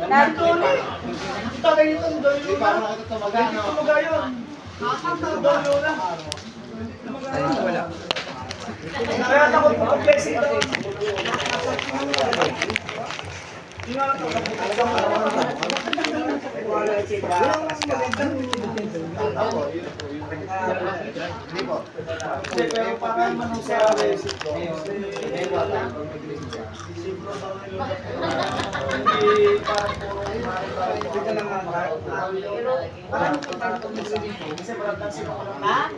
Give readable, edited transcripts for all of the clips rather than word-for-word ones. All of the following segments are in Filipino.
Nandun eh. Kita kayo itong dolo na. Hindi tumuga yun. Dolo na. Wala. Kaya takot mo pag-blessing ito. Pero parang manong sa resit ko. Hindi parang kasi parang tansin ako lang.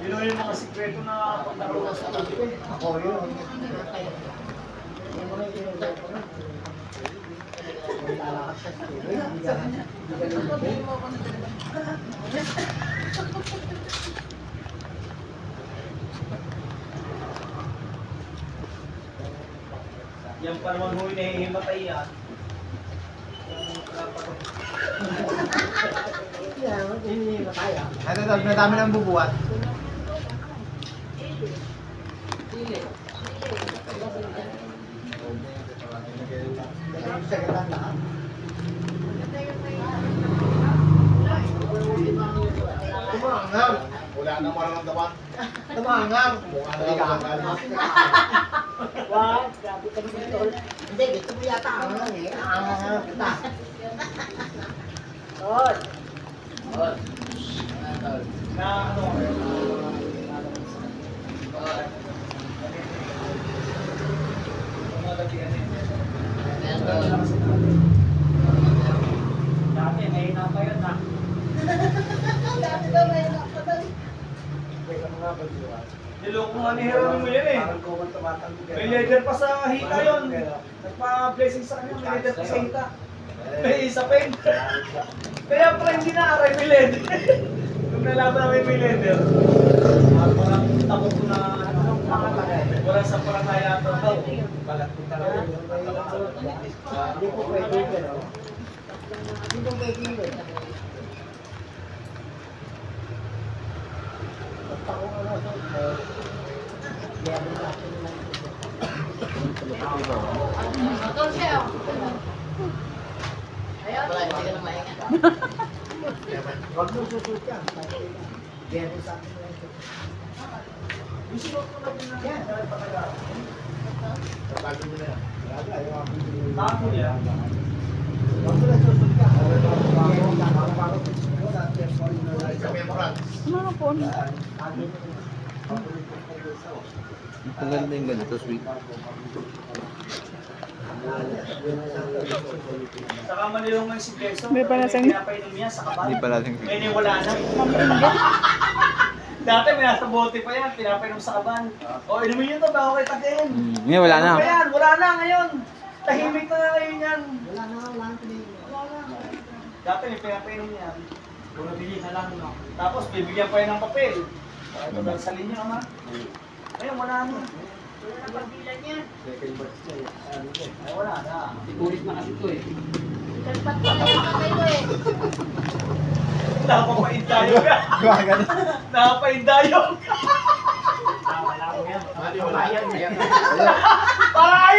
Yun yung mga sikreto na pagkaroon sa tubig. Ako yun. Yan pa naman ho yung nahihimatay yan. Yan, hinihimatay yan. Ito, madami ng bubuhat. Tumangang. Wala na parang dapat. Tumangang. Wow, grabe ka dito. Hindi, dito mo yata ang lang eh. Ang kita. Tol. Na ano? Dati may napayon na. Dati daw may nakatali. Niloko nga ni Heron mo yan eh. May leader pa sa hita yun. Nagpa-blessing sa kanya, may leader pa sa hita. May isa pa yun. Kaya pala hindi na-aray may leader. Nung nalaman namin may leader, parang takot ko na wala sa parataya ito. Balat ko talaga. Hindi po pwede pero. Hindi po pwede yun. Basta kung ano sa meron sa akin lang. Wala, hindi ka na maingat. Huwag mo susukan. Meron sa akin lang. Yan. Tako niya. Huwag mo lang susukan. Ang ganda yung ganito, sweet. Saka manilong ng si Beso. May panasang- Pinapainom niya sa kabal. Hindi pala rin. Ngayon wala na. Dati may nasa bote pa yan, pinapainom sa kaban. O, inumin nyo ito bago kayo tagihin. Ngayon wala na. Ano ba yan? Wala na ngayon. Tahimik na ngayon yan. Wala na, wala na. Dati may pinapainom niya. Kung nabili na lang, no? Tapos bibigyan pa yan ng papel. Ito dahil sa linya, ama. Ngayon, wala na. Ay, wala na. Ikulit na kasi ito eh. Napapaindayo ka. Gwagan. Napapaindayo. Wala yan. Para